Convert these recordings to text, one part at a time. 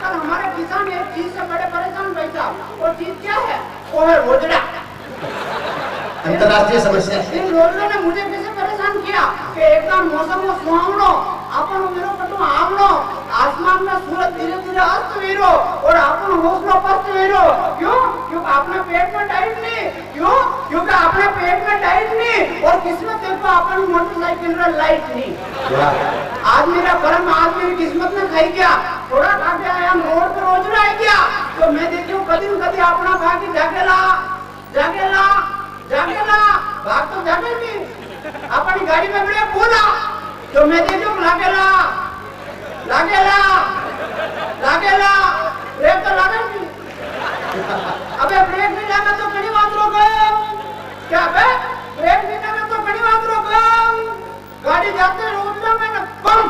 आजकल हमारे किसान एक चीज से बड़े परेशान भाई साहब, वो चीज क्या है? वो है रोजड़ा। अंतरराष्ट्रीय समस्या। इन रोजड़े ने मुझे कैसे परेशान किया कि एकदम मौसम में सुहावनो, अपन मेरो कटो आवनो, आसमान में सूरज धीरे धीरे अस्त वीरो और अपन हौसला पस्त वीरो। क्यों? क्योंकि अपने पेट में टाइट नहीं। क्यों? क्योंकि अपने पेट में टाइट नहीं और किस्मत देखो अपन मोटरसाइकिल में लाइट नहीं। आज मेरा कर्म, आज मेरी किस्मत ने खाई गया, थोड़ा खा के आया रोड पर रोजड़ा आ गया तो मैं देखियो कदी न कदी अपना भागी जागेला जागेला जागेला भाग तो जागे नहीं। अपनी गाड़ी में बड़े बोला तो मैं देखो लागेला लागेला लागेला ब्रेक तो लगा नहीं। अबे ब्रेक नहीं लगा तो कड़ी बात रोको क्या? बे ब्रेक नहीं लगा तो कड़ी बात रोको। गाड़ी जाते रोड में मैंने बम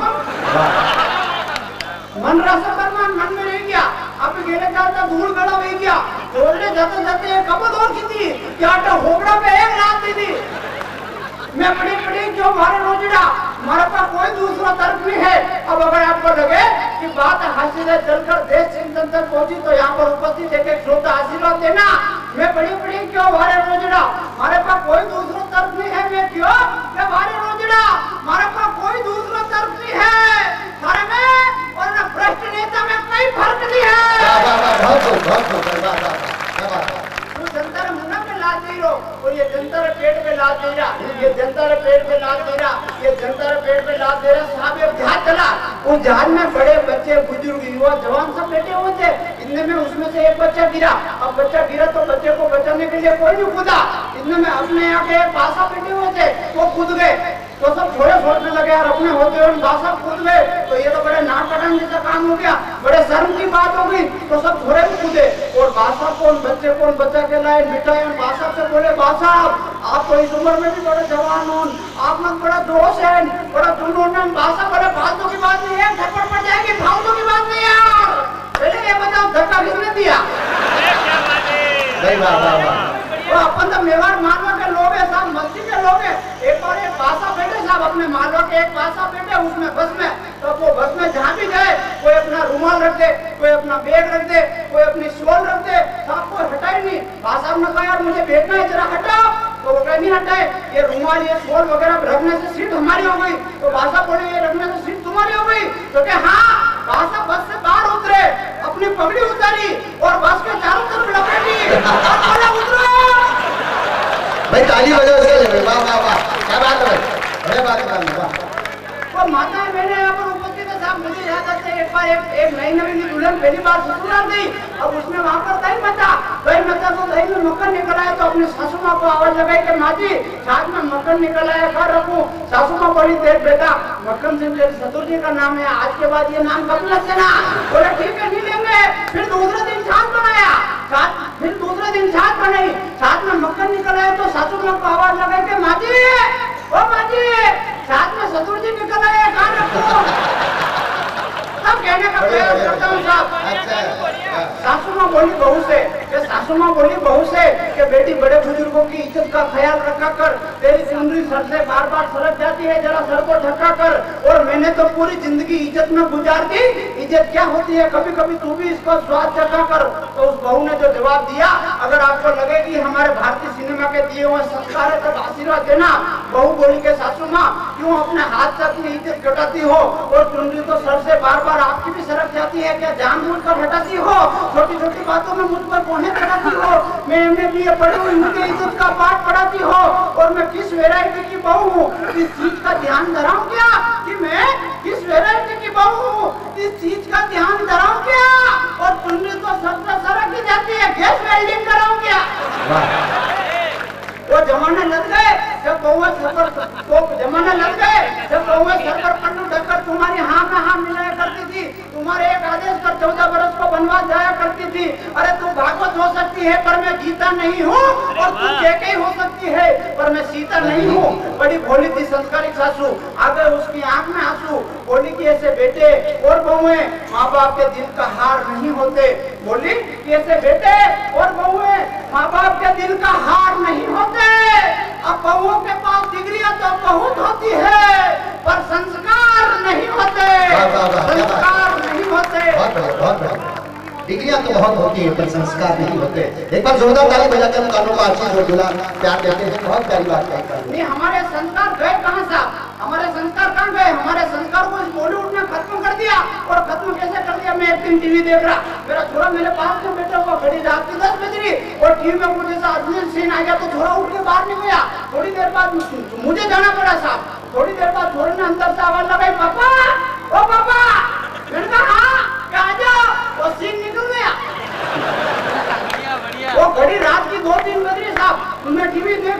मन रसा करना मन में रह गया। अब गेले जाता धूल गड़ा हो गया, रोडले जाते जाते कब दौड़ की थी क्या तो होगड़ा पे एक लात दी थी। मैं बड़ी बड़ी जो मारे रोजड़ा, हमारे पास कोई दूसरा तर्क नहीं है। अब अगर आपको लगे कि बात हासिल है चलकर देश चिंतन तक पहुंची तो यहाँ पर उपस्थित एक श्रोता आशीर्वाद देना। मैं बड़ी बड़ी क्यों मारे रोजड़ा, हमारे पास कोई दूसरा तर्क नहीं है। मैं क्यों मैं मारे रोजड़ा, हमारे पास कोई दूसरा तर्क नहीं है। सारे में और न भ्रष्ट नेता में कोई फर्क नहीं है। जनता ने मुन्ना पे लाद दे रहो और ये जनता ने पेट पे लाद दे रहा, ये जनता ने पेट पे लाद दे रहा, ये जनता ने पेट पे लाद दे रहा। साहब एक जहाज चला, उस जहाज में बड़े बच्चे बुजुर्ग युवा जवान सब बैठे हुए थे। इतने में उसमें से एक बच्चा गिरा। अब बच्चा गिरा तो बच्चे को बचाने के लिए कोई नहीं कूदा। इतने में अपने यहाँ के बासा बैठे हुए थे, वो कूद गए तो सब थोड़े सोचने लगे यार अपने होते हुए बासा कूद गए तो ये तो बड़े नाटक जैसा काम हो गया, बड़े शर्म की बात हो गई। तो सब थोड़े भी कूदे और बासा कौन बच्चे कौन बच्चा के लाए मिठाई और बासा से बोले बासा आप तो इस उम्र में भी बड़े जवान हो, आप में बड़ा जोश है, बड़ा जुनून है। बासा बड़े फालतू की बात नहीं है, थप्पड़ पड़ जाएगी, फालतू की बात नहीं है यार। पहले ये बताओ धक्का किसने दिया? तो अपन तो मेवाड़ मालवा के लोग है साहब, मस्ती के लोग है। एक बार एक बासा बैठे साहब अपने मालवा के एक बासा बैठे उसमें बस में, तो वो बस में जहाँ भी जाए कोई अपना रुमाल रख दे, कोई अपना बैग रख दे, कोई अपनी शॉल रख दे, साहब कोई हटाए नहीं। बासा ने कहा यार मुझे भेजना है जरा हटाओ, तो वो कहीं नहीं हटाए। ये रुमाल ये शॉल वगैरह रखने से सीट हमारी हो गई। तो बासा बोले ये रखने से सीट तुम्हारी हो गई? तो क्या हाँ। बासा बस से बाहर उतरे, अपनी पगड़ी उतारी और बस के चारों तरफ लपेटी और बोला उतरो। भाई ताली बजाओ इसके लिए। वाह वाह वाह क्या बात है भाई, बड़े बात है वाह। तो माता मैंने यहाँ पर उपस्थित है साहब, मुझे याद आता है एक बार एक नई नवी दुल्हन पहली बार ससुराल गई। अब उसने वहाँ पर दही मचा तो दही में मक्खन निकल आया तो अपनी सासू माँ को आवाज लगाई कि माँ जी साथ में मक्खन निकल आया खा रखूं। सासू माँ बोली देख बेटा मक्खन सिंह तेरे ससुर जी का नाम है, आज के बाद ये नाम कब लग देना। बोले ठीक है नहीं लेंगे। फिर दूसरे दिन छाछ बनाया, फिर दूसरे दिन छाछ बनाई, साथ में मक्खन निकल आया तो सासू माँ को आवाज लगाई कि माँ जी ओ माँ जी साथ में ससुर जी निकल आए खा रखो। तब कहने का प्रयास करता हूँ साहब। सासू माँ बोली बहू से कि बेटी बड़े बुजुर्गों की इज्जत का ख्याल रखा कर, तेरी चुनरी सर से बार बार सरक जाती है, जरा सर को ढका कर। और मैंने तो पूरी जिंदगी इज्जत में गुजार दी, इज्जत क्या होती है कभी कभी तू भी इसको स्वाद चखा कर। तो उस बहू ने जो जवाब दिया, अगर आपको लगे कि हमारे भारतीय सिनेमा के दिए हुए संस्कार है तब आशीर्वाद देना। बहू बोली के सासू माँ क्यों अपने हाथ से अपनी इज्जत घटाती हो और चुनरी तो सर से बार बार आपकी भी सरक जाती है, क्या जानबूझकर हटाती हो? छोटी छोटी बातों में मुझ पर कोने चढ़ाती हो। मैं एमए बीए पढ़ी हुई, मुझे इज्जत का पाठ पढ़ाती हो और मैं किस वैरायटी की बहू हूँ इस चीज का ध्यान धराऊं क्या कि मैं किस वैरायटी की बहू हूँ इस चीज का ध्यान धराऊं क्या? और चुनरी तो सर से सरक ही जाती है, गैस वेल्डिंग कराऊं क्या? वो जमाने लग गए जब बहुआ सफर जमाने लग गए जब बहुआ सफर पन्नू ढककर तुम्हारी हाँ में हाँ मिलाया करती थी, तुम्हारे एक आदेश पर 14 बरस को बनवास जाया करती थी। अरे तू भागवत हो सकती है पर मैं गीता नहीं हूँ, और तू कैकेयी हो सकती है पर मैं सीता नहीं हूँ। बड़ी भोली थी संस्कारिक सासू, आ गए उसकी आंख में आंसू, बोली कि ऐसे बेटे और बहुएं माँ बाप के दिल का हार नहीं होते। बोली कि ऐसे बेटे और बहुएं माँ बाप के दिल का हार नहीं होते। अब बहुओं के पास डिग्रियां तो बहुत होती है पर संस्कार नहीं होते, संस्कार नहीं होते। डिग्रियां तो बहुत होती है पर संस्कार नहीं होते। एक बार जोरदार ताली बजा के हम कानों को आशीष और दुला प्यार देते हैं। बहुत प्यारी बात है। नहीं, हमारे संस्कार गए कहाँ साहब? हमारे संस्कार कहाँ गए? हमारे संस्कार को इस बॉलीवुड ने खत्म कर दिया। और खत्म कैसे कर दिया? मैं एक दिन टीवी देख रहा, मेरा छोरा मेरे पास में बैठा हुआ, घड़ी रात की 10 बज रही और टीवी में मुझे ऐसा अश्लील सीन आ गया तो छोरा उठ के बाहर नहीं गया। थोड़ी देर बाद मुझे जाना पड़ा साहब। थोड़ी देर बाद छोरे ने अंदर से आवाज लगाई, पापा, ओ पापा। मैंने कहा हाँ, क्या आ जाओ। वो सीन निकल गया। वो घड़ी रात की 2-3 बज रही साहब। मैं टीवी देख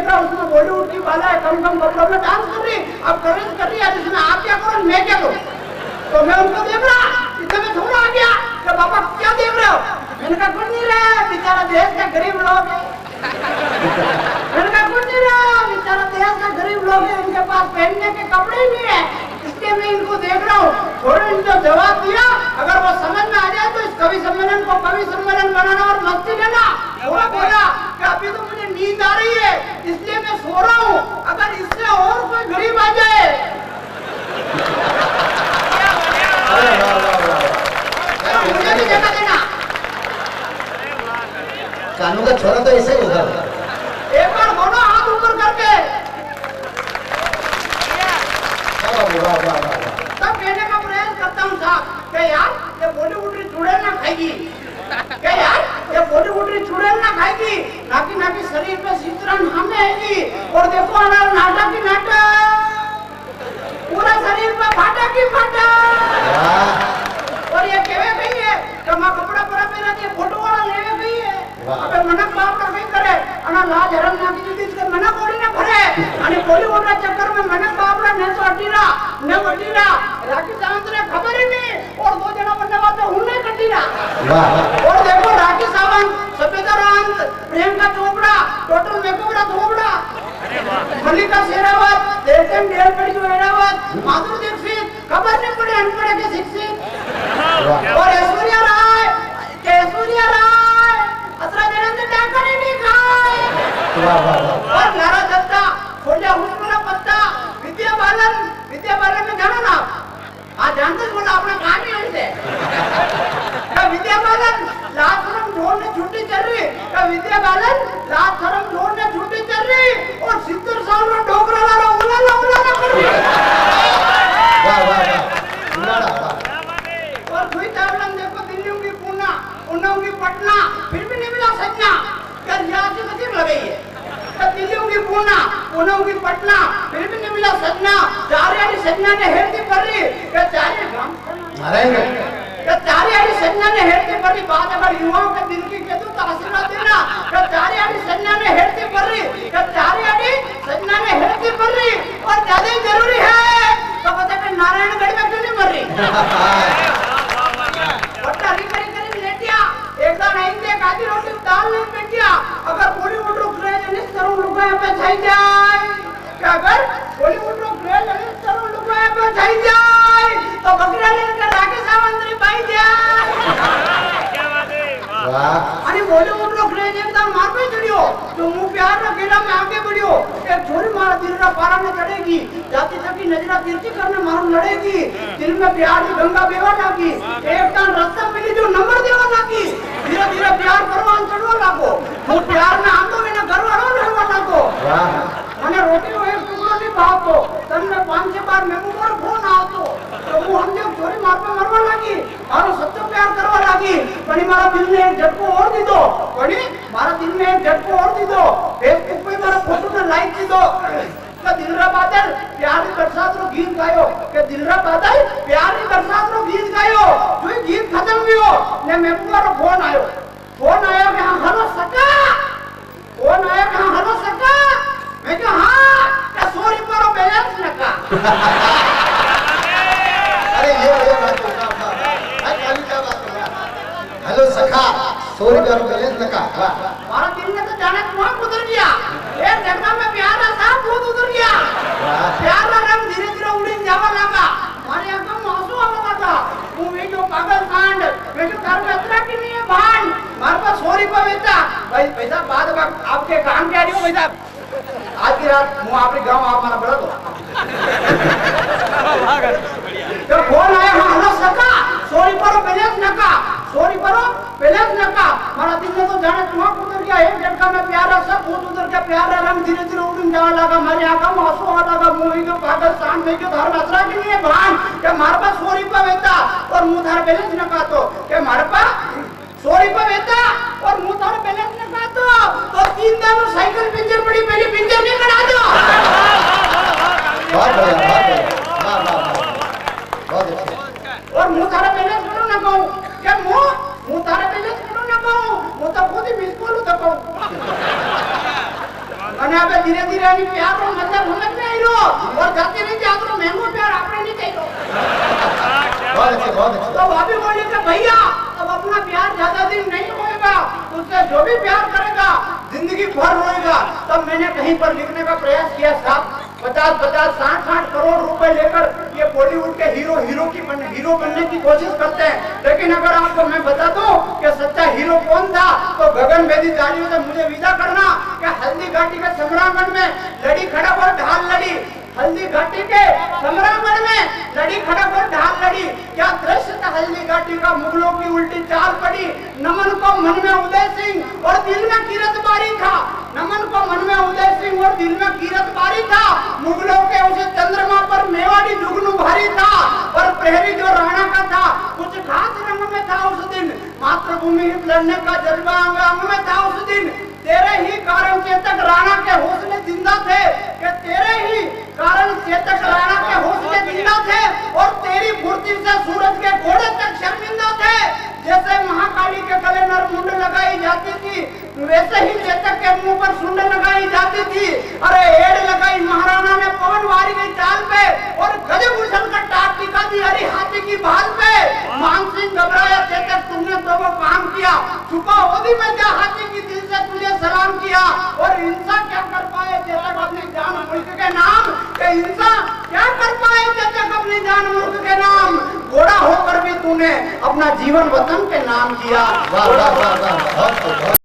रहा, उसमें बॉलीवुड की बाला है, कम कपड़ों में डांस कर रही। अब कर रही है, जिसमें आप क्या करो मैं क्या करूं? तो मैं उनको देख रहा, इतने में छोरा आ गया कि पापा क्या देख रहे हो? मैंने कहा कुछ नहीं रहा, बेचारा देश का गरीब लोग है। मैंने कहा कुछ नहीं रहा, बेचारा देश का गरीब लोग है, इनके पास पहनने के कपड़े ही नहीं है, इसलिए मैं इनको देख रहा हूँ। थोड़े इनको जवाब दिया, अगर वो समझ में आ जाए तो इस कवि सम्मेलन को कवि सम्मेलन बनाना और मस्ती लेना। थोड़ा बोला कि अभी तो मुझे नींद आ रही है इसलिए मैं सो रहा हूँ, अगर इससे और कोई गरीब आ जाए मुझे भी जगह देना। कानू का छोरा तो ऐसे ही होगा। एक बार दोनों हाथ ऊपर करके तब कहने का प्रयास करता हूँ साहब कि यार ये बॉलीवुड चुड़ैल ना खाएगी, क्या यार ये बॉलीवुड चुड़ैल ना खाएगी, नाकी शरीर पे सितरन हमें आएगी। और देखो हमारा नाटक की नाटक, पूरा शरीर पे फाटा की फाटा। और ये कहवे गई है कि मां कपड़ा परा पहना के फोटो वाला लेवे गई है। अबे मनक बाप ना कहीं करे अना लाज हरम ना की बीच के मनक ओड़ी ना भरे आणि बॉलीवुड ना चक्कर में मनक बाप ना ने सोटीरा ने वटीरा राखी सावंत ने खबर ही नहीं और 2 जना बनने वाले हुन नहीं कटीरा। और देखो राखी सावंत, सफेदा रंग, प्रियंका चोपड़ा, टोटल मेकअप रा धोबड़ा, मल्लिका शेरावत, देवतन डेल पड़ी जो एरावत, माधुरी दीक्षित, खबर नहीं पड़ी अनपढ़ के शिक्षित। और ऐश्वर्या राय असरा देने से टाका नहीं खाए। और लारा दत्ता, खोजा हुस्न पत्ता, विद्या बालन में जाना ना हाँ जानते बोला अपना काम ही ऐसे। विद्या बालन लात शर्म छोड़ने छुट्टी चल रही, विद्या बालन लात शर्म छोड़ने छुट्टी चल रही और 70 साल में डोकरा लारा उलाला कर रही। और सुई चावलन देखो दिल्ली की पुणे की पटना, फिर भी नहीं मिला सजना। क्या रियाज से नसीब लगाई है? दिल्ली की पुणे की पटना, फिर भी नहीं मिला सजना। चारियाड़ी सजना ने हेरती कर रही, क्या चारियाड़ी सजना ने हेरती कर रही। बात अगर युवाओं के दिल की कहूं तो आशीर्वाद देना। क्या चारियाड़ी सजना ने हेरती कर रही, क्या चारियाड़ी सजना ने हेरती कर रही। और ज्यादा ही जरूरी है तो पता है नारायणगढ़ में क्यों नहीं मर रही? पट्टा रिकरी लेटिया एकदम आइंदे काजी रोटी दाल नहीं पेटिया। अगर बॉलीवुड रो क्रेज नहीं करूं लुगाया पे छाई जाए, क्या अगर बॉलीवुड रो क्रेज नहीं करूं लुगाया पे छाई जाए तो बकरा लेकर राके सावंतरी पाई जाए। क्या बात है? वाह। अरे बॉलीवुड रो क्रेज एकदम मार पे चढ़ियो तो मुंह प्यार रो गेला में आगे बढ़ियो। एक छोरी मारा दिल रा पारा में चढ़ेगी, जाती जाती नजरा तिरछी करने मारो लड़ेगी, दिल में प्यार की गंगा बेवा लागी, एक तान रास्ता मिली जो नंबर देवा लागी। धीरे धीरे प्यार करवान चढ़वा लागो, वो प्यार में आंदो बिना घर वालों रहवा लागो। मने रोटी रो एक टुकड़ो नहीं भावतो, तन में 5-6 बार मेमू पर फोन आवतो तो वो हम जो छोरी मार पे मरवा लागी, मारो सच्चो प्यार करवा लागी। बड़ी मारा दिल ने एक झटको और दी दो, बड़ी मारा दिल में एक झटको और दी दो, फेसबुक पे मारा फोटो ने लाइक दी दो। के दिलरा बादल प्यारी बरसात रो गीत गायो, के दिलरा बादल प्यारी बरसात रो गीत गायो। जो गीत खत्म हुयो ने मेमू रो फोन आयो कि हां हेलो सका, फोन आया कि हां हेलो सका। मैं कहा हां क्या सॉरी मारो बैलेंस लगा। अरे ये बात क्या बात है? हेलो सखा, 100 रुपया बैलेंस लगा। हमारा दिल ने तो जाने कुआं उतर गया, एक झटका में प्यार का साथ दूध उतर गया। प्यार का रंग धीरे धीरे उड़ी जावा लगा, हमारी आंखों में आंसू आने लगा। वो जो पागल कांड, मैं जो घर में इतना की नहीं है भान, हमारे पास 100 रुपया बेचा भाई पैसा बाद में आपके काम के आ रही हो पैसा। आज की रात मुँह आपके गाँव आप हमारा बड़ा दो। जब फोन आया हाँ हेलो सका, 100 रुपया बैलेंस लगा। समझावा लगा मेरे आका हंसवा लगा मुही के पाकिस्तान में के धर्म असरा के लिए भान के मारे पास 100 रुपया वेता और मुंह धार बैलेंस न का के मारे पास 100 रुपया वेता और मुंह धार बैलेंस न का तो 3 दिन में साइकिल पिंजर पड़ी पहले पिंजर नहीं करा दो। बहुत बढ़िया बहुत अच्छा। और मुंह धार बैलेंस करो ना कहूं के मुंह धार बैलेंस करो ना कहूं मुंह तो खुद ही मिस बोलूं तो कहूं અને આપણે ધીરે ધીરે આની પ્યારનો મતલબ સમજ में आई रो और जाते नहीं जात रो महंगो प्यार आपने नहीं चाहिए। बहुत अच्छे। तो भाभी बोली कि भैया अब अपना प्यार ज्यादा दिन नहीं होएगा उससे जो भी प्यार करेगा जिंदगी भर रोएगा। तब मैंने कहीं पर लिखने का प्रयास किया साहब 50-50 60-60 करोड़ रुपए लेकर ये बॉलीवुड के हीरो बनने की कोशिश करते हैं। लेकिन अगर आपको मैं बता दूं कि सच्चा हीरो कौन था तो गगन बेदी तालियों से मुझे विदा करना कि हल्दी घाटी के समरांगण में लड़ी खड़क और ढाल लड़ी। हल्दी घाटी के समरांगण में लड़ी खड़क और ढाल लड़ी। क्या दृश्य था हल्दी घाटी का मुगलों की उल्टी चाल पड़ी। नमन को मन में उदय सिंह और दिल में कीरत बारी था। नमन को मन में उदय सिंह और दिल में कीरत बारी था। मुगलों के उसे चंद्रमा पर मेवाड़ी जुगनू भारी था और प्रहरी जो राणा का था कुछ खास रंग में था उस दिन। मातृभूमि हित लड़ने का जज्बा अंग अंग में था उस दिन। तेरे ही कारण चेतक राणा के हौसले जिंदा थे कि तेरे ही कारण चेतक राणा के हौसले जिंदा थे और तेरी फुर्ती से सूरज के घोड़े तक शर्मिंदा थे। जैसे महाकाली के गले नरमुंड लगाई जाती थी वैसे ही चेतक के मुंह पर सुंड लगाई जाती थी। अरे एड़ लगाई महाराणा ने पवन वारी की चाल पे और गजब उछल कर टाप टिका दी हरी हाथी की भाल पे। मानसिंह घबराया चेतक तुमने तो वो काम किया छुपा ओदी में जा हाथी की दिल से तुझे सलाम किया। और इंसान क्या कर पाए चेतक अपनी जान मुल्क के नाम के इंसान क्या कर पाए चेतक अपनी जान मुल्क के नाम। घोड़ा होकर भी तूने अपना जीवन वतन के नाम किया। वाह वाह वाह वाह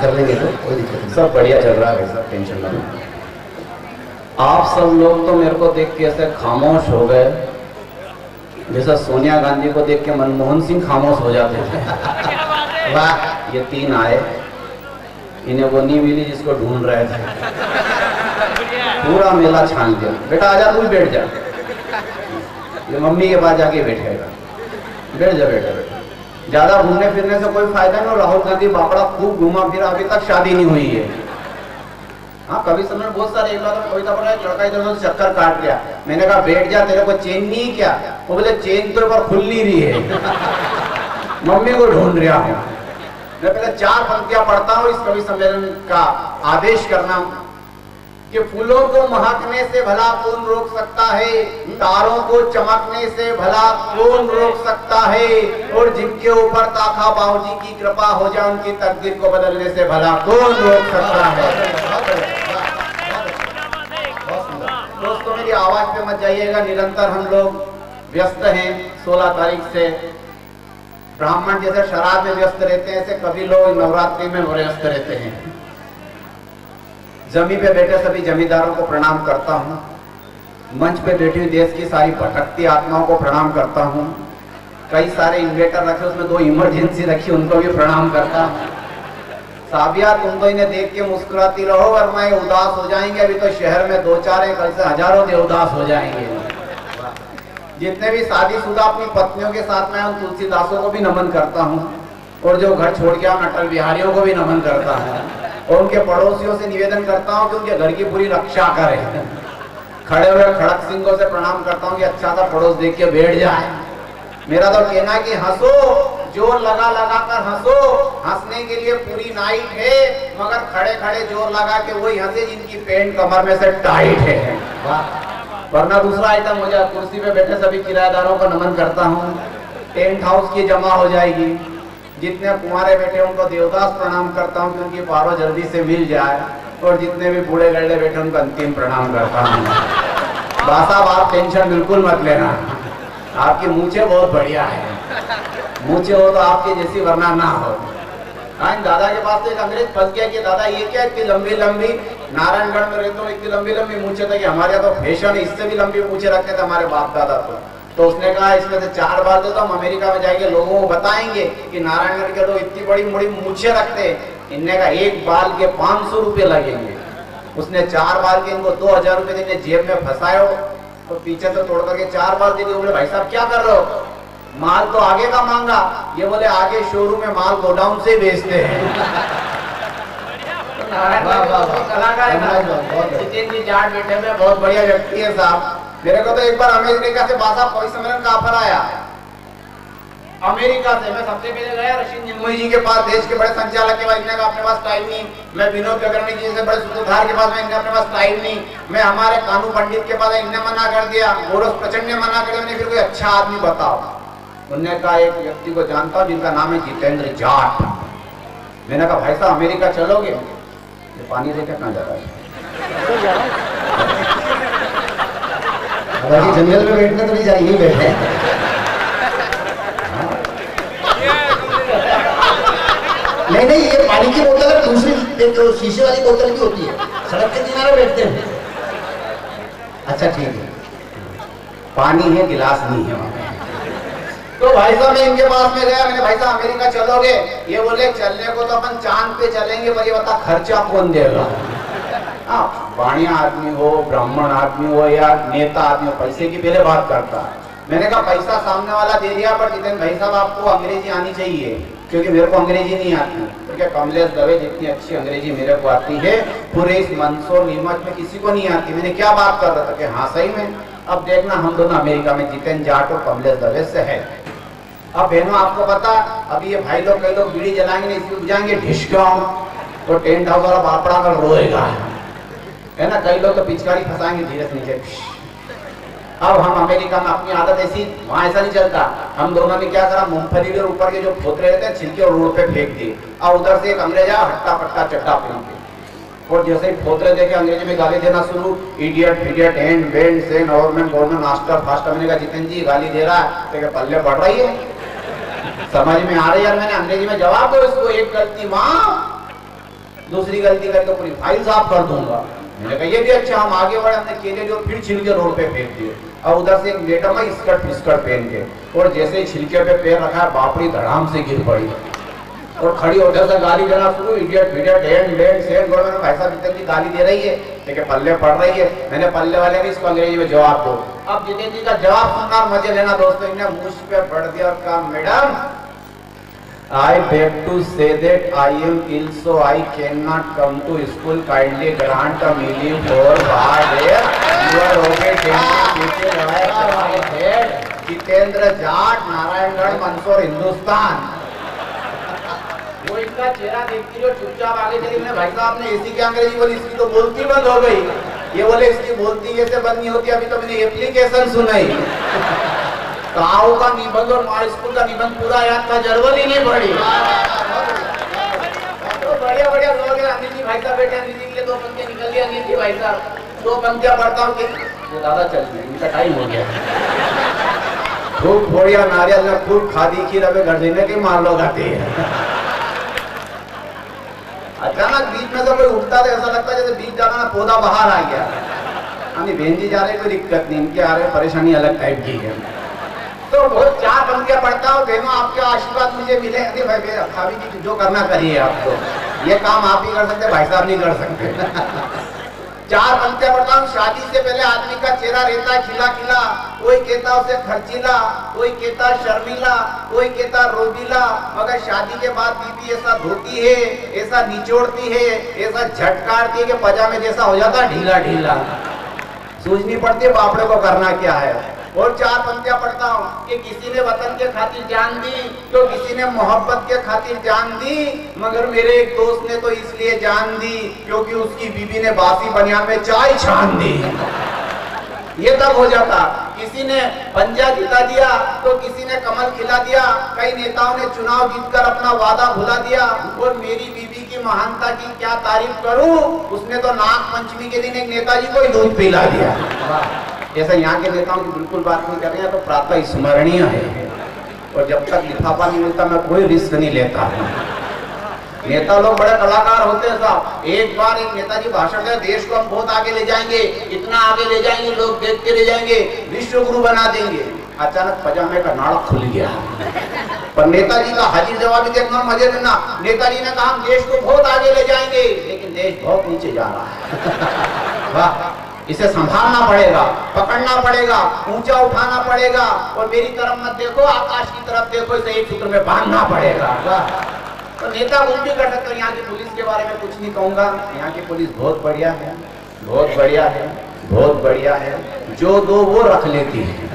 कर लेंगे तो कोई दिक्कत नहीं। सब बढ़िया चल रहा है सब टेंशन ना। आप सब लोग तो मेरे को देख के ऐसे खामोश हो गए जैसा सोनिया गांधी को देख के मनमोहन सिंह खामोश हो जाते थे। वाह ये 3 आए इन्हें वो नहीं मिली जिसको ढूंढ रहे थे। पूरा मेला छान दिया। बेटा आजा तू भी बैठ जा। ये मम्मी के पास जाके बैठेगा। बैठ जा बेटा बेटा। ज्यादा घूमने फिरने से कोई फायदा नहीं। राहुल गांधी बापड़ा खूब घूमा फिरा अभी तक शादी नहीं हुई है। हाँ कभी समय बहुत सारे एक बार कविता पढ़ा लड़का इधर उधर चक्कर काट गया। मैंने कहा बैठ जा तेरे को चेन नहीं क्या। वो बोले चेन तो पर खुल नहीं रही है। मम्मी को ढूंढ रहा हूँ। मैं पहले 4 पंक्तियां पढ़ता हूँ इस कवि सम्मेलन का आदेश करना कि फूलों को महकने से भला कौन रोक सकता है। तारों को चमकने से भला कौन रोक सकता है। और जिनके ऊपर ताका बाबूजी की कृपा हो जाए उनकी तकदीर को बदलने से भला कौन रोक सकता है। दोस्तों मेरी आवाज पे मत जाइएगा। निरंतर हम लोग व्यस्त हैं। 16 तारीख से ब्राह्मण जैसे शराब में व्यस्त रहते हैं ऐसे कभी लोग नवरात्रि में व्यस्त रहते हैं। जमी पे बैठे सभी जमींदारों को प्रणाम करता हूँ। मंच पे बैठी हुई देश की सारी भटकती आत्माओं को प्रणाम करता हूँ। कई सारे इन्वेटर रखे उसमें 2 इमरजेंसी रखी उनको भी प्रणाम करता हूँ। साबिया तुम तो इन्हें देख के मुस्कुराती रहो वरना ये उदास हो जाएंगे। अभी तो शहर में 2-4 हैं कल से हजारों के उदास हो जाएंगे। जितने भी शादीशुदा अपनी पत्नियों के साथ में उन तुलसीदासों को भी नमन करता हूँ और जो घर छोड़ के उन अटल बिहारियों को भी नमन करता हूँ और उनके पड़ोसियों से निवेदन करता हूँ कि उनके घर की पूरी रक्षा करें। खड़े हुए खड़क सिंहों से प्रणाम करता हूँ कि अच्छा सा पड़ोस देख के बैठ जाए। मेरा तो कहना है कि हंसो जोर लगा लगा कर हंसो। हंसने के लिए पूरी नाइट है मगर खड़े खड़े जोर लगा के वही हंसे जिनकी पेंट कमर में से टाइट है। वरना दूसरा आइटम हो जाए। कुर्सी पे बैठे सभी किराएदारों को नमन करता हूँ। टेंट हाउस की जमा हो जाएगी। जितने कुंवारे बैठे उनको देवदास प्रणाम करता हूँ कि उनकी पारो जल्दी से मिल जाए। और जितने भी बूढ़े गड्ढे बैठे उनको अंतिम प्रणाम करता हूँ। साहब आप टेंशन बिल्कुल मत लेना। आपकी मूछें बहुत बढ़िया है। मूछें हो तो आपकी जैसी वरना ना हो। हाँ दादा के पास तो एक अंग्रेज फंस गया कि दादा ये क्या इतनी लंबी लंबी नारायणगढ़ में रहते हो इतनी लंबी लंबी मूछें था कि हमारे यहाँ तो फैशन है इससे भी लंबी मूछें रखते थे हमारे बाप दादा। तो तो उसने कहा इसमें से 4 बार दे तो हम अमेरिका में जाएंगे, लोगों को बताएंगे कि नारायणगढ़ के लोग इतनी बड़ी बड़ी मूछें रखते हैं। इनने का एक बाल के 500 रुपए लगेंगे। उसने 4 बार के इनको 2000 रुपए देने जेब में फंसाए, तो पीछे से तोड़ करके 4 बार दे दिए। बोले भाई साहब क्या कर रहे हो? माल तो आगे का मांगा। ये बोले आगे शोरूम में माल गोडाउन से बेचते हैं। कलाकार जितेंद्र जी जाट बैठे हुए बहुत बढ़िया व्यक्ति है साहब। मेरे को तो एक बार अमेरिका से बासा कोई सम्मेलन का ऑफर आया। अमेरिका से मैं सबसे पहले गया रशीद निर्मोही जी के पास, देश के बड़े संचालक के पास। इन्होंने कहा अपने पास टाइम नहीं। मैं विनोद अग्रणी जी से बड़े सूत्रधार के पास, मैं इनका अपने पास टाइम नहीं। मैं हमारे कानू पंडित के पास, इनने मना कर दिया। गोरस प्रचंड ने मना कर दिया। मैंने फिर कोई अच्छा आदमी बताओ। उन्होंने कहा एक व्यक्ति को जानता हूँ जिनका नाम है जितेंद्र जाट। मैंने कहा भाई साहब अमेरिका चलोगे? ये पानी लेके कहाँ जा रहा है? जंगल में बैठने तो नहीं जा, यही बैठे। नहीं नहीं, ये पानी की बोतल है, दूसरी एक जो शीशे वाली बोतल भी होती है, सड़क के किनारे बैठते हैं। अच्छा ठीक है, पानी है गिलास नहीं है वहां। तो भाई साहब मैं इनके पास में गया। मैंने भाई साहब अमेरिका चलोगे? ये बोले चलने को तो अपन चांद पे चलेंगे, पर ये बता खर्चा कौन देगा? बढ़िया आदमी हो, ब्राह्मण आदमी हो या नेता आदमी हो, पैसे की पहले बात करता है। मैंने कहा पैसा सामने वाला दे दिया, पर जितेंद्र भाई साहब आपको अंग्रेजी आनी चाहिए, क्योंकि मेरे को अंग्रेजी नहीं आती। तो क्या कमलेश दवे जितनी अच्छी अंग्रेजी मेरे को आती है, पूरे इस मंदसौर नीमच में किसी को नहीं आती। मैंने क्या बात कर रहा था कि हाँ सही में। अब देखना हम दोनों अमेरिका में जितेंद्र जाट और कमलेश दवे से है। अब बहनों आपको पता, अभी ये भाई लोग कई लोग बीड़ी जलाएंगे नहीं, इसलिए बुझाएंगे ढिशक्यों, तो टेंट हाउस वाला बापड़ा कर रोएगा, है ना। कई लोग तो पिचकारी फंसाएंगे धीरे से नीचे। अब हम अमेरिका में, अपनी आदत ऐसी, वहां ऐसा नहीं चलता। हम दोनों ने क्या करा, मूंगफली के ऊपर के जो फोतरे रहते हैं छिलके रोड पे फेंक दिए। और उधर से एक अंग्रेज आया हट्टा पट्टा चट्टा पहन के, और जैसे ही फोतरे देखे अंग्रेजी में गाली देना शुरू, इडियट फिडियट एंड बेंड से गवर्नमेंट नास्टर फास्टर। मैंने कहा जितेंद्र जी गाली दे रहा है तो क्या पल्ले बढ़ रही है, समझ में आ रही है? यार मैंने अंग्रेजी में जवाब दो इसको, एक गलती माँ, दूसरी गलती करके पूरी फाइल साफ कर दूंगा। मैंने कहा ये भी अच्छा, हम आगे बढ़े। हमने केले जो फिर छिलके रोड पे फेंक दिए। और उधर से एक मैडम है स्कर्ट फिस्कर्ट पहन के, और जैसे ही छिलके पे पैर रखा, बापड़ी धड़ाम से गिर पड़ी और खड़ी उधर से गाली देना शुरू, इडियट फिडियट एंड बेंड से। मैंने भाई साहब जितेंद्र जी गाली दे रही है, लेकिन पल्ले पड़ रही है। मैंने पल्ले वाले भी इसको अंग्रेजी में जवाब दो। अब जितेंद्र जी का जवाब सुनना और मजे लेना दोस्तों। इन्हें मुझ पे पड़ दिया और कहा madam I beg to say that I am ill, so I cannot come to school. Kindly grant a leave for one day. You are okay. Jitendra Jat, Narayangarh, Mandsaur, Hindustan. वो इनका चेहरा देखती जो चुपचाप आगे चली। मैंने भाई साहब ने एसी की अंग्रेजी बोली, इसकी तो बोलती बंद हो गई। ये बोले इसकी बोलती कैसे बंद नहीं होती? अभी तो मैंने एप्लीकेशन सुनाई। गाँव का निबंध और मार स्कूल का निबंध पूरा याद था, जरूरत ही नहीं पड़ी। तो बढ़िया बढ़िया लोग हैं। अनिल जी भाई साहब बैठे, अनिल जी के लिए 2 पंक्तियां निकल गई। अनिल जी भाई साहब 2 पंक्तियां पढ़ता हूँ कि तो दादा चल गए, इनका टाइम हो गया। खूब बढ़िया नारियल में खूब खादी खीर, अबे घर देने की मार लोग आती है। अचानक बीच में से कोई उठता तो ऐसा लगता है जैसे बीच जाना ना पौधा बाहर आ गया। हमें बहन जी जा रहे, कोई दिक्कत नहीं, इनके आ रहे परेशानी अलग टाइप की है। तो बहुत 4 पंक्तियां पढ़ता हूँ, बहनों आपके आशीर्वाद मुझे मिले। अरे भाई मेरा भाभी जी जो करना करिए, आपको ये काम आप ही कर सकते, भाई साहब नहीं कर सकते। 4 पंक्तियां पढ़ता हूँ। शादी से पहले आदमी का चेहरा रहता है खिला खिला, कोई कहता उसे खर्चीला, कोई कहता शर्मीला, कोई कहता रोबीला, मगर शादी के बाद बीबी ऐसा धोती है, ऐसा निचोड़ती है, ऐसा झटकारती है कि पजामे जैसा हो जाता ढीला ढीला। सूझनी पड़ती है बापड़े को करना क्या है। और 4 पंक्तियां पढ़ता हूँ कि किसी ने वतन के खातिर जान दी, तो किसी ने मोहब्बत के खातिर जान दी, मगर मेरे एक दोस्त ने तो इसलिए जान दी क्योंकि उसकी बीबी ने बासी बनियान में चाय छान दी। ये तब हो जाता। किसी ने पंजा जिता दिया तो किसी ने कमल खिला दिया। कई नेताओं ने चुनाव जीतकर अपना वादा भुला दिया। और मेरी बीबी की महानता की क्या तारीफ करूं, उसने तो नाग पंचमी के दिन एक नेताजी को ही दूध पिला दिया। जैसे यहाँ के नेताओं की बिल्कुल बात नहीं कर रहे हैं, तो प्रातः स्मरणीय है। और जब तक लिफाफा नहीं मिलता मैं कोई रिस्क नहीं लेता। नेता लोग बड़े कलाकार होते हैं साहब। एक बार एक नेताजी भाषण दे, देश को हम बहुत आगे ले जाएंगे, इतना आगे ले जाएंगे, लोग देख के ले जाएंगे, विश्व गुरु बना देंगे। अचानक पजामे का नाड़ा खुल गया। पर नेताजी का हाजिर जवाबी देखना मजे लेना। नेताजी ने कहा हम देश को बहुत आगे ले जाएंगे, लेकिन देश बहुत नीचे जा रहा है। वाह, इसे संभालना पड़ेगा, पकड़ना पड़ेगा, ऊंचा उठाना पड़ेगा, और मेरी तरफ मत देखो, आकाश की तरफ देखो, इसे एक सूत्र में बांधना पड़ेगा। वाह, तो नेता कुछ भी कर सकते हैं। यहाँ की पुलिस के बारे में कुछ नहीं कहूंगा। यहाँ की पुलिस बहुत बढ़िया है, बहुत बढ़िया है, बहुत बढ़िया है। जो दो वो रख लेती है।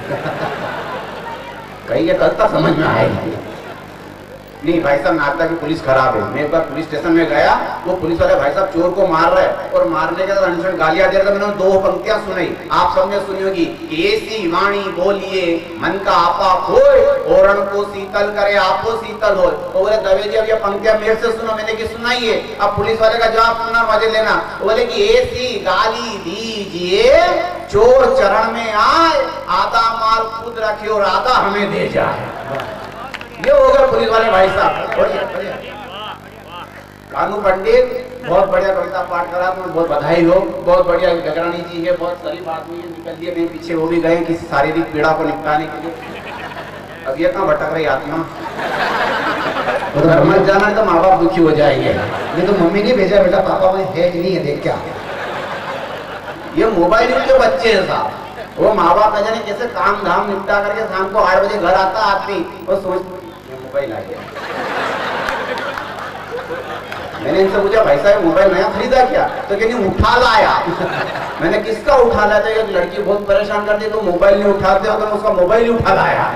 कहीं ये गलत समझ में आएगी नहीं। भाई साहब नागदा की पुलिस खराब है। मैं एक बार पुलिस स्टेशन में गया, वो पुलिस वाले भाई साहब चोर को मार रहे, और मारने के बाद अनशन गालियां दे रहे। मैंने दो पंक्तियां सुनाई, आप सबने सुनी होगी। ऐसी वाणी बोलिए मन का आपा खोए, ओरण को शीतल करे आपो शीतल हो। तो बोले दवे जी अब ये पंक्तियां मेरे से सुनो। मैंने की सुनाई है। अब पुलिस वाले का जवाब सुनना, मजे लेना। बोले कि ऐसी गाली दीजिए चोर चरण में आए, आधा माल खुद रखे और आधा हमें दे जाए। ये हो गए पुलिस वाले भाई साहब। बढ़िया बढ़िया। कानू पंडित बहुत बढ़िया कविता पाठ करा, तुम्हें बहुत बधाई हो। बहुत बढ़िया गगरानी जी है, बहुत शरीफ आदमी है, निकल दिए नहीं पीछे वो भी गए किसी शारीरिक पीड़ा को निपटाने के लिए। अब ये कहाँ भटक रही आत्मा। तो मत जाना तो माँ बाप दुखी हो जाएंगे। ये तो मम्मी ने भेजा बेटा, पापा में है कि नहीं है देख क्या। ये मोबाइल के बच्चे हैं साहब। वो माँ बाप न जाने कैसे काम धाम निपटा करके शाम को 8 बजे घर आता आदमी, और सोच मोबाइल आ गया। मैंने इनसे पूछा भाई साहब मोबाइल नया खरीदा क्या? तो कहनी उठा लाया। मैंने किसका उठा लाया? तो एक लड़की बहुत परेशान करती, तो मोबाइल नहीं उठाते हो, तो उसका मोबाइल ही उठा लाया।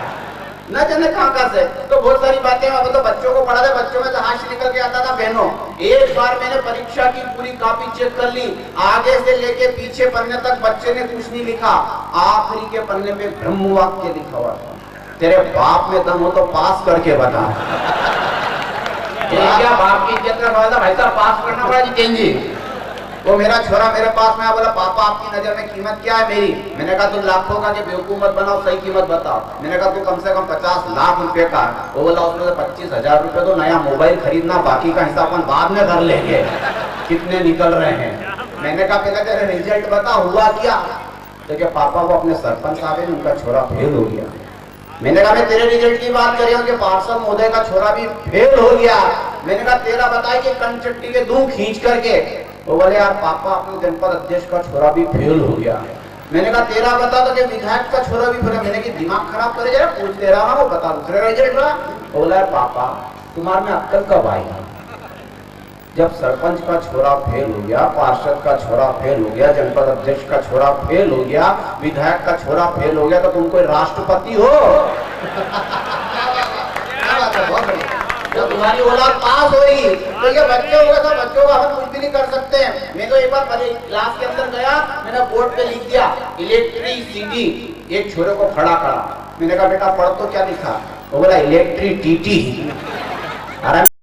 न जाने कहाँ से। तो बहुत सारी बातें अब तो बच्चों को पढ़ा दे, बच्चों में तो हाथ निकल के आता था। बहनों, एक बार मैंने परीक्षा की पूरी कॉपी चेक कर ली, आगे से लेके पीछे पन्ने तक बच्चे ने कुछ नहीं लिखा। आखिरी के पन्ने पे ब्रह्म वाक्य लिखा हुआ था, तेरे बाप में दम हो तो पास करके बता। क्या बाप की इज्जत का था भाई साहब, पास करना पड़ा जितेंद्र जी। वो मेरा छोरा मेरे पास में आया, बोला पापा आपकी नजर में कीमत क्या है मेरी? मैंने कहा तुम लाखों का बेवकूफ मत बनाओ, सही कीमत बताओ। मैंने कहा तू कम से कम 50 लाख रुपए का। वो बोला उसमें से 25,000 रुपए तो नया मोबाइल खरीदना, बाकी का हिसाब अपन बाद में कर लेंगे, कितने निकल रहे हैं। मैंने कहा पहले तेरे रिजल्ट बता, हुआ क्या? तो क्या पापा वो अपने सरपंच साहब है, उनका छोरा फेल हो गया। मैंने कहा मैं तेरे रिजल्ट की बात कर रहा हूँ कि पार्षद महोदय का छोरा भी फेल हो गया। मैंने कहा तेरा बताए कि कंचट्टी के दूं खींच करके। वो बोले यार पापा अपने जनपद अध्यक्ष का छोरा भी फेल हो गया। मैंने कहा तेरा बता तो कि विधायक का छोरा भी फेल। मैंने कहा दिमाग खराब करे जरा, पूछ दे रहा ना, वो बता दूसरे रिजल्ट रहा। वो बोला पापा तुम्हारे में अक्कल कब आई? जब सरपंच का छोरा फेल हो गया, पार्षद का छोरा फेल हो गया, जनपद अध्यक्ष का छोरा फेल हो गया, विधायक का छोरा फेल हो गया, तो तुम कोई राष्ट्रपति हो? जब तुम्हारी औलाद पास होगी तो ये बच्चे होगा तो बच्चों का हम कुछ भी नहीं कर सकते हैं। मैं तो एक बार क्लास के अंदर गया, मैंने बोर्ड पे लिख दिया इलेक्ट्रिसिटी, एक छोरे को खड़ा करा। मैंने कहा बेटा पढ़ तो क्या लिखा? वो बोला इलेक्ट्रिसिटी।